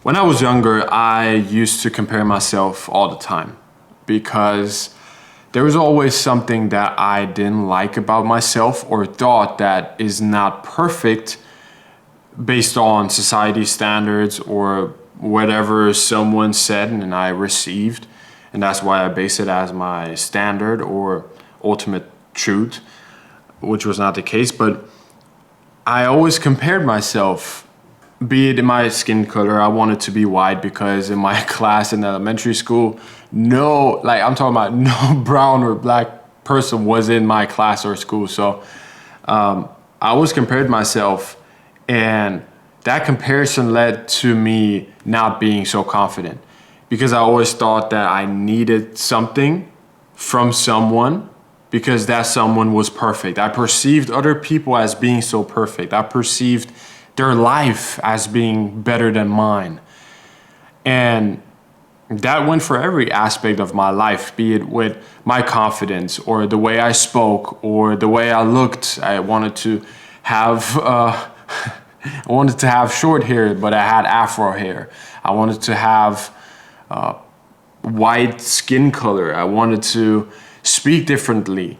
When I was younger, I used to compare myself all the time because there was always something that I didn't like about myself or thought that is not perfect based on society standards or whatever someone said and I received. And that's why I base it as my standard or ultimate truth, which was not the case. But I always compared myself, be it in my skin color. I wanted to be white because in my class in elementary school, I'm talking about no brown or black person was in my class or school. So I always compared myself, and that comparison led to me not being so confident because I always thought that I needed something from someone because that someone was perfect. I perceived other people as being so perfect. I perceived their life as being better than mine. And that went for every aspect of my life, be it with my confidence or the way I spoke or the way I looked. I wanted to have short hair, but I had afro hair. I wanted to have white skin color. I wanted to speak differently,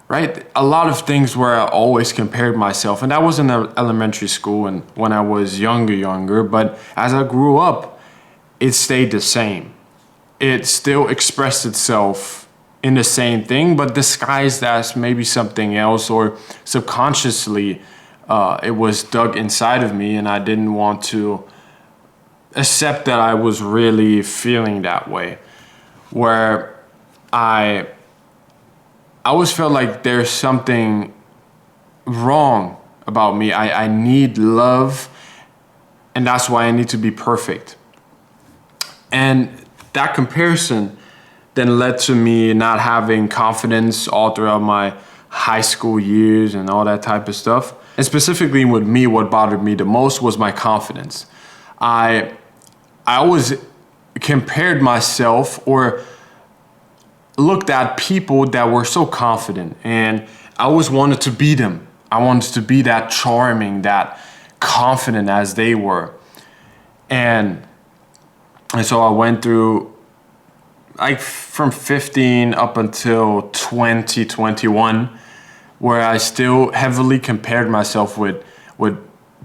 right? A lot of things where I always compared myself, and that was in elementary school and when I was younger. But as I grew up, it stayed the same. It still expressed itself in the same thing, but disguised as maybe something else, or subconsciously it was dug inside of me, and I didn't want to accept that I was really feeling that way. Where I always felt like there's something wrong about me. I need love, and that's why I need to be perfect. And that comparison then led to me not having confidence all throughout my high school years and all that type of stuff. And specifically with me, what bothered me the most was my confidence. I always compared myself or looked at people that were so confident, and I always wanted to be them. I wanted to be that charming, that confident as they were. And so I went through like from 15 up until 2021, where I still heavily compared myself with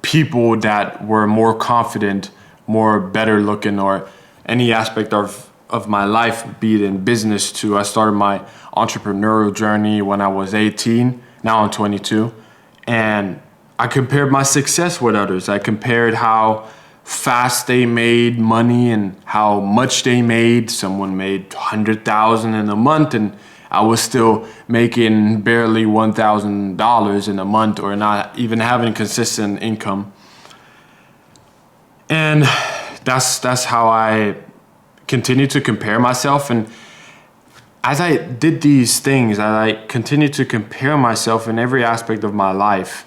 people that were more confident, more better looking, or any aspect of my life, be it in business too. I started my entrepreneurial journey when I was 18, now I'm 22. And I compared my success with others. I compared how fast they made money and how much they made. Someone made $100,000 in a month, and I was still making barely $1,000 in a month, or not even having consistent income. And that's how I continued to compare myself. And as I did these things, as I continued to compare myself in every aspect of my life,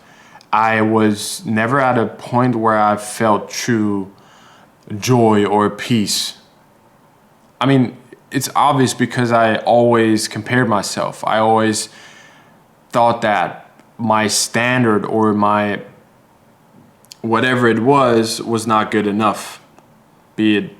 I was never at a point where I felt true joy or peace. I mean, it's obvious because I always compared myself. I always thought that my standard or my whatever it was not good enough. Be it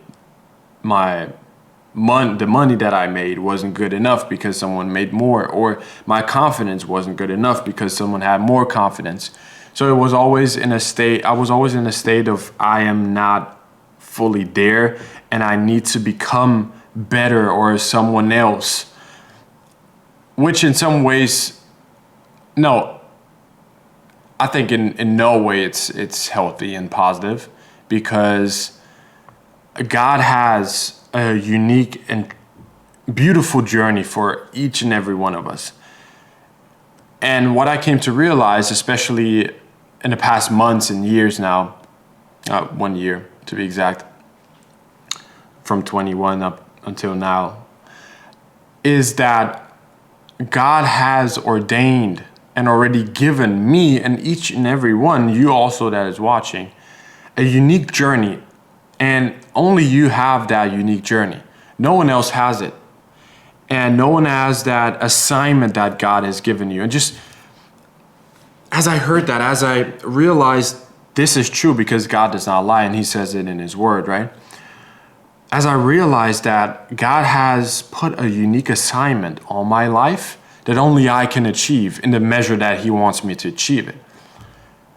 the money that I made wasn't good enough because someone made more, or my confidence wasn't good enough because someone had more confidence. So I was always in a state of I am not fully there and I need to become better or someone else. Which in some ways, no, I think in no way it's healthy and positive, because God has a unique and beautiful journey for each and every one of us. And what I came to realize, especially in the past months and years now, 1 year to be exact, from 21 up until now, is that God has ordained and already given me and each and every one, you also that is watching, a unique journey. And only you have that unique journey. No one else has it. And no one has that assignment that God has given you. And just as I heard that, as I realized this is true because God does not lie, and he says it in his word, right? As I realized that God has put a unique assignment on my life that only I can achieve in the measure that he wants me to achieve it,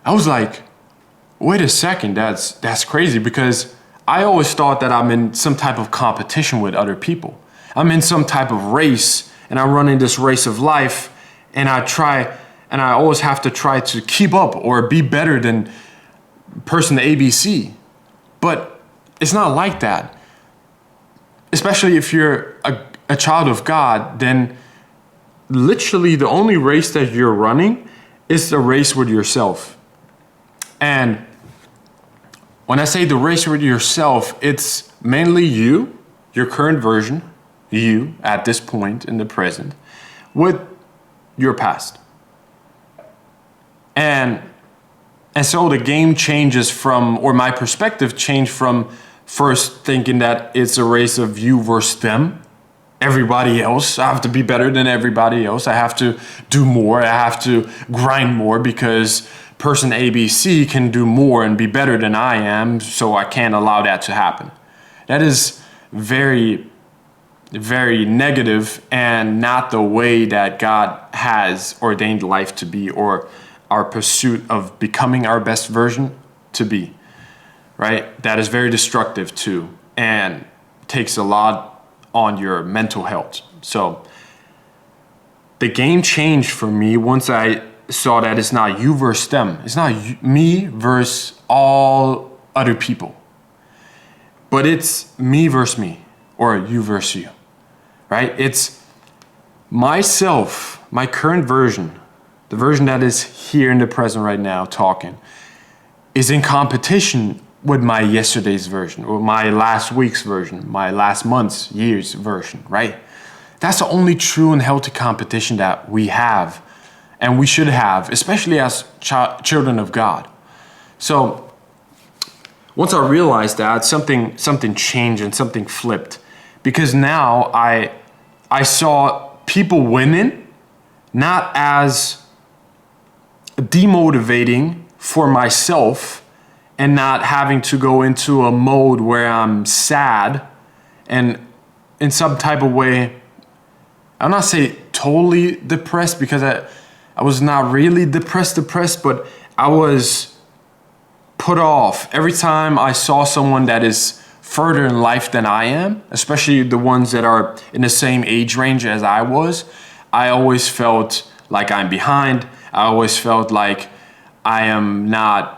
I was like, wait a second, that's crazy, because I always thought that I'm in some type of competition with other people. I'm in some type of race, and I'm running this race of life, and I always have to try to keep up or be better than person ABC. But it's not like that. Especially if you're a child of God, then literally the only race that you're running is the race with yourself. And when I say the race with yourself, it's mainly you, your current version, you at this point in the present, with your past. And so the game changes from, or my perspective changed from first thinking that it's a race of you versus them, everybody else. I have to be better than everybody else. I have to do more. I have to grind more because person ABC can do more and be better than I am, so I can't allow that to happen. That is very, very negative and not the way that God has ordained life to be, or our pursuit of becoming our best version to be, right? That is very destructive too, and takes a lot on your mental health. So the game changed for me once I saw that it's not you versus them. It's not me versus all other people, but it's me versus me, or you versus you, right? It's myself, my current version, the version that is here in the present right now talking, is in competition with my yesterday's version, or my last week's version, my last month's, year's version, right? That's the only true and healthy competition that we have, and we should have, especially as children of God. So once I realized that, something changed and something flipped, because now I saw people winning not as demotivating for myself, and not having to go into a mode where I'm sad and in some type of way, I'm not saying totally depressed, because I was not really depressed, but I was put off. Every time I saw someone that is further in life than I am, especially the ones that are in the same age range as I was, I always felt like I'm behind. I always felt like I am not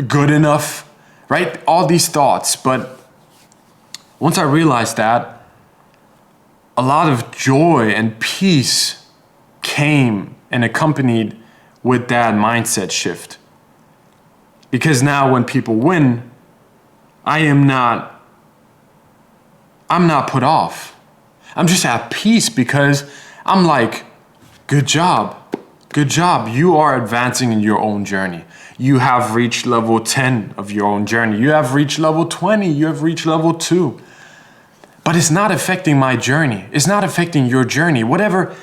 good enough, right? All these thoughts. But once I realized that, a lot of joy and peace came and accompanied with that mindset shift. Because now when people win, I'm not put off. I'm just at peace, because I'm like, good job. Good job. You are advancing in your own journey. You have reached level 10 of your own journey. You have reached level 20. You have reached level 2. But it's not affecting my journey. It's not affecting your journey. Whatever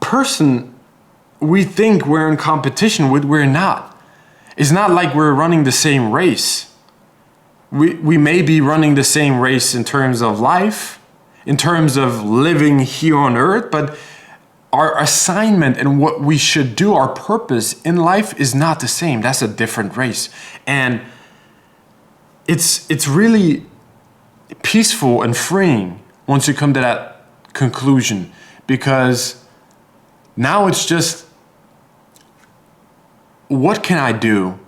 person we think we're in competition with, we're not. It's not like we're running the same race. We may be running the same race in terms of life, in terms of living here on earth, but our assignment and what we should do, our purpose in life, is not the same. That's a different race. And it's really peaceful and freeing once you come to that conclusion, because now it's just, what can I do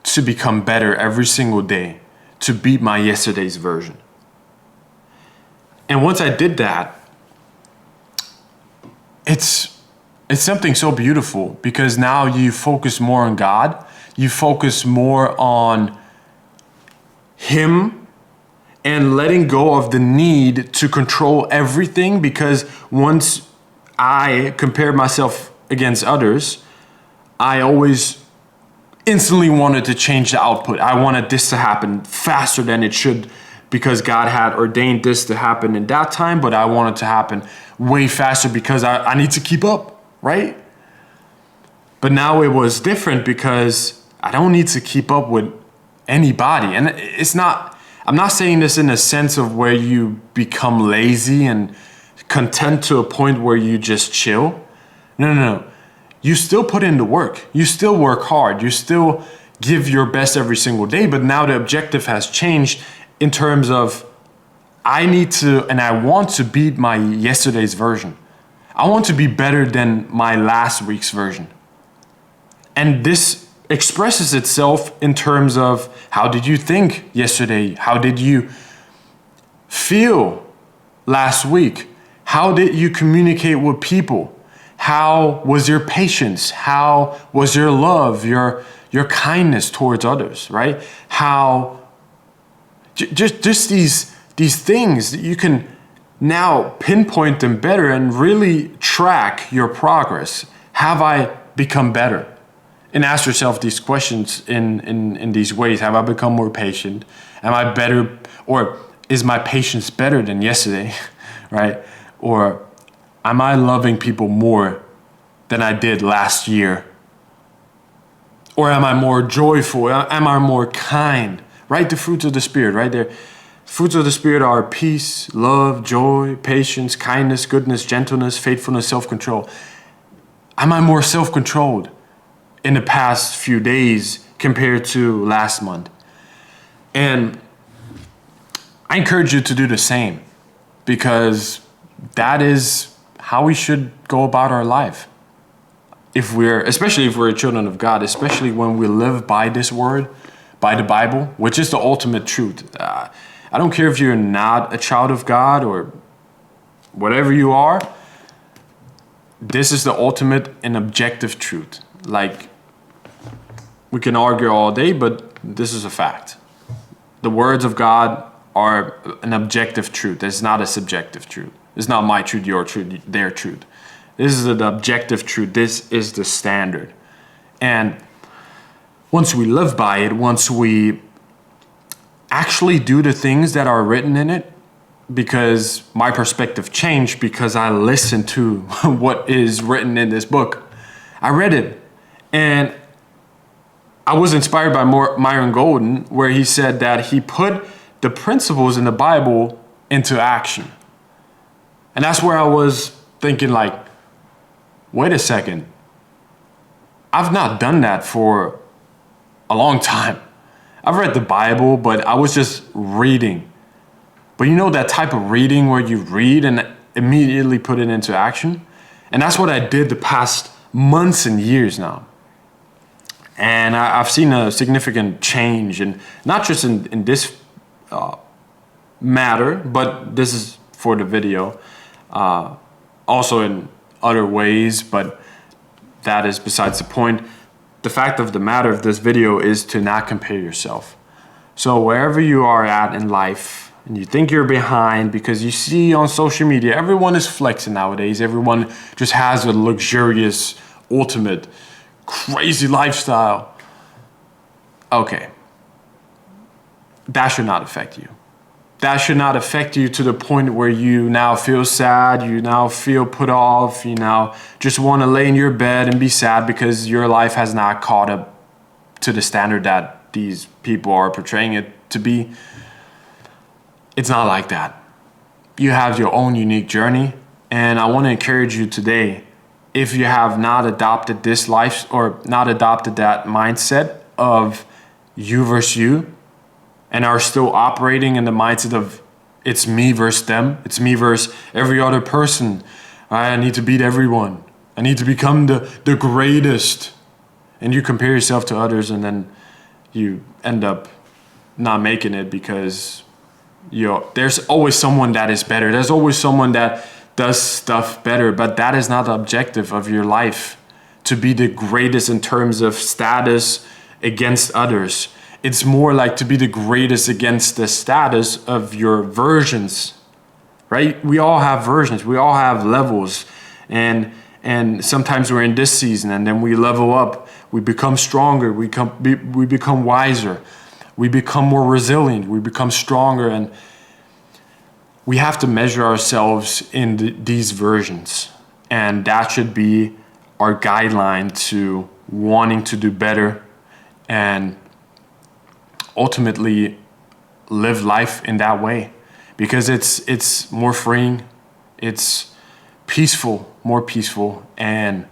to become better every single day, to beat my yesterday's version? And once I did that, it's something so beautiful, because now you focus more on God. You focus more on Him, and letting go of the need to control everything, because once I compare myself against others, I always instantly wanted to change the output. I wanted this to happen faster than it should, because God had ordained this to happen in that time, but I want it to happen way faster because I need to keep up, right? But now it was different, because I don't need to keep up with anybody. And I'm not saying this in a sense of where you become lazy and content to a point where you just chill. No. You still put in the work. You still work hard. You still give your best every single day. But now the objective has changed in terms of I need to and I want to beat my yesterday's version. I want to be better than my last week's version. And this expresses itself in terms of how did you think yesterday? How did you feel last week? How did you communicate with people? How was your patience? How was your love, your kindness towards others, right? How just these things that you can now pinpoint them better and really track your progress. Have I become better? And ask yourself these questions in these ways. Have I become more patient? Am I better, or is my patience better than yesterday, right? Or am I loving people more than I did last year? Or am I more joyful? Am I more kind? Right? The fruits of the Spirit, right there. Fruits of the Spirit are peace, love, joy, patience, kindness, goodness, gentleness, faithfulness, self-control. Am I more self-controlled in the past few days compared to last month? And I encourage you to do the same, because that is how we should go about our life. Especially if we're children of God, especially when we live by this word, by the Bible, which is the ultimate truth. I don't care if you're not a child of God or whatever you are. This is the ultimate and objective truth. Like, we can argue all day, but this is a fact. The words of God are an objective truth. It's not a subjective truth. It's not my truth, your truth, their truth. This is the objective truth. This is the standard. And once we live by it, once we actually do the things that are written in it, because my perspective changed because I listened to what is written in this book. I read it, and I was inspired by Myron Golden, where he said that he put the principles in the Bible into action. And that's where I was thinking, like, wait a second. I've not done that for a long time. I've read the Bible, but I was just reading. But you know that type of reading where you read and immediately put it into action? And that's what I did the past months and years now. And I've seen a significant change, and not just in this matter, but this is for the video. Also in other ways, but that is besides the point. The fact of the matter of this video is to not compare yourself. So wherever you are at in life, and you think you're behind because you see on social media, everyone is flexing nowadays. Everyone just has a luxurious, ultimate, crazy lifestyle. Okay. That should not affect you. That should not affect you to the point where you now feel sad, you now feel put off, you now just want to lay in your bed and be sad because your life has not caught up to the standard that these people are portraying it to be. It's not like that. You have your own unique journey, and I want to encourage you today, if you have not adopted this life or not adopted that mindset of you versus you, and are still operating in the mindset of it's me versus them, it's me versus every other person. I need to beat everyone. I need to become the greatest. And you compare yourself to others, and then you end up not making it because there's always someone that is better. There's always someone that does stuff better, but that is not the objective of your life, to be the greatest in terms of status against others. It's more like to be the greatest against the status of your versions, right? We all have versions. We all have levels. And sometimes we're in this season, and then we level up. We become stronger. We become wiser. We become more resilient. We become stronger. And we have to measure ourselves in these versions. And that should be our guideline to wanting to do better and ultimately live life in that way, because it's more freeing, it's peaceful, more peaceful, and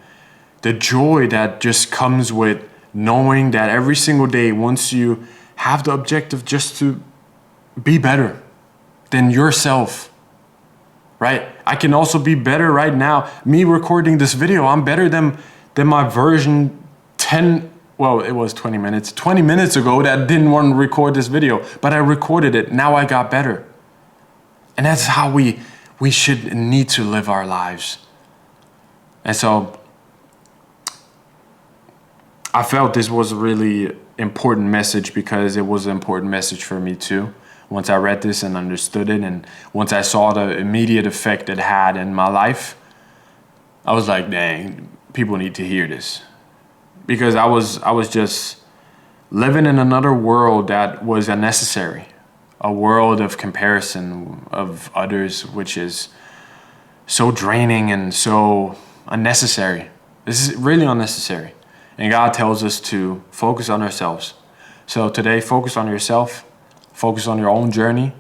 the joy that just comes with knowing that every single day, once you have the objective just to be better than yourself, right? I can also be better right now. Me recording this video, I'm better than my version 10, well, it was 20 minutes ago that didn't want to record this video, but I recorded it. Now I got better. And that's how we should need to live our lives. And so I felt this was a really important message, because it was an important message for me too. Once I read this and understood it, and once I saw the immediate effect it had in my life, I was like, dang, people need to hear this. Because I was just living in another world that was unnecessary. A world of comparison of others, which is so draining and so unnecessary. This is really unnecessary. And God tells us to focus on ourselves. So today, focus on yourself. Focus on your own journey.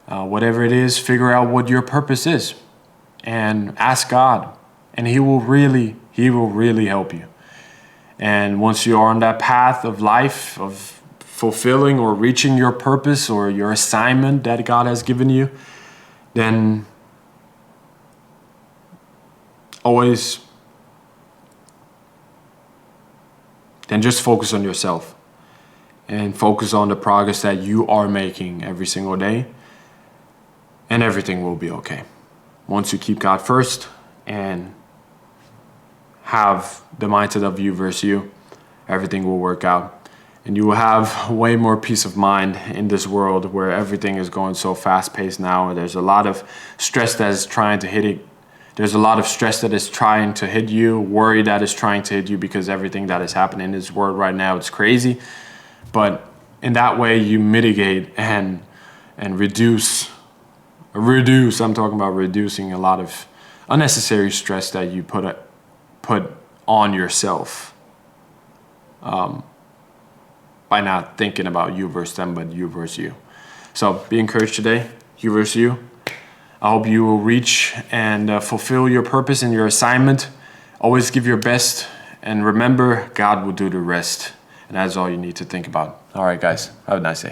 Whatever it is, figure out what your purpose is. And ask God. And He will really help you. And once you are on that path of life, of fulfilling or reaching your purpose or your assignment that God has given you, then just focus on yourself and focus on the progress that you are making every single day, and everything will be okay. Once you keep God first and have the mindset of you versus you, everything will work out. And you will have way more peace of mind in this world where everything is going so fast-paced now. There's a lot of stress that is trying to hit it. There's a lot of stress that is trying to hit you, worry that is trying to hit you, because everything that is happening in this world right now, it's crazy. But in that way, you mitigate and reduce. I'm talking about reducing a lot of unnecessary stress that you put on yourself by not thinking about you versus them, but you versus you. So be encouraged today, you versus you. I hope you will reach and fulfill your purpose and your assignment. Always give your best, and remember, God will do the rest. And that's all you need to think about. All right, guys, have a nice day.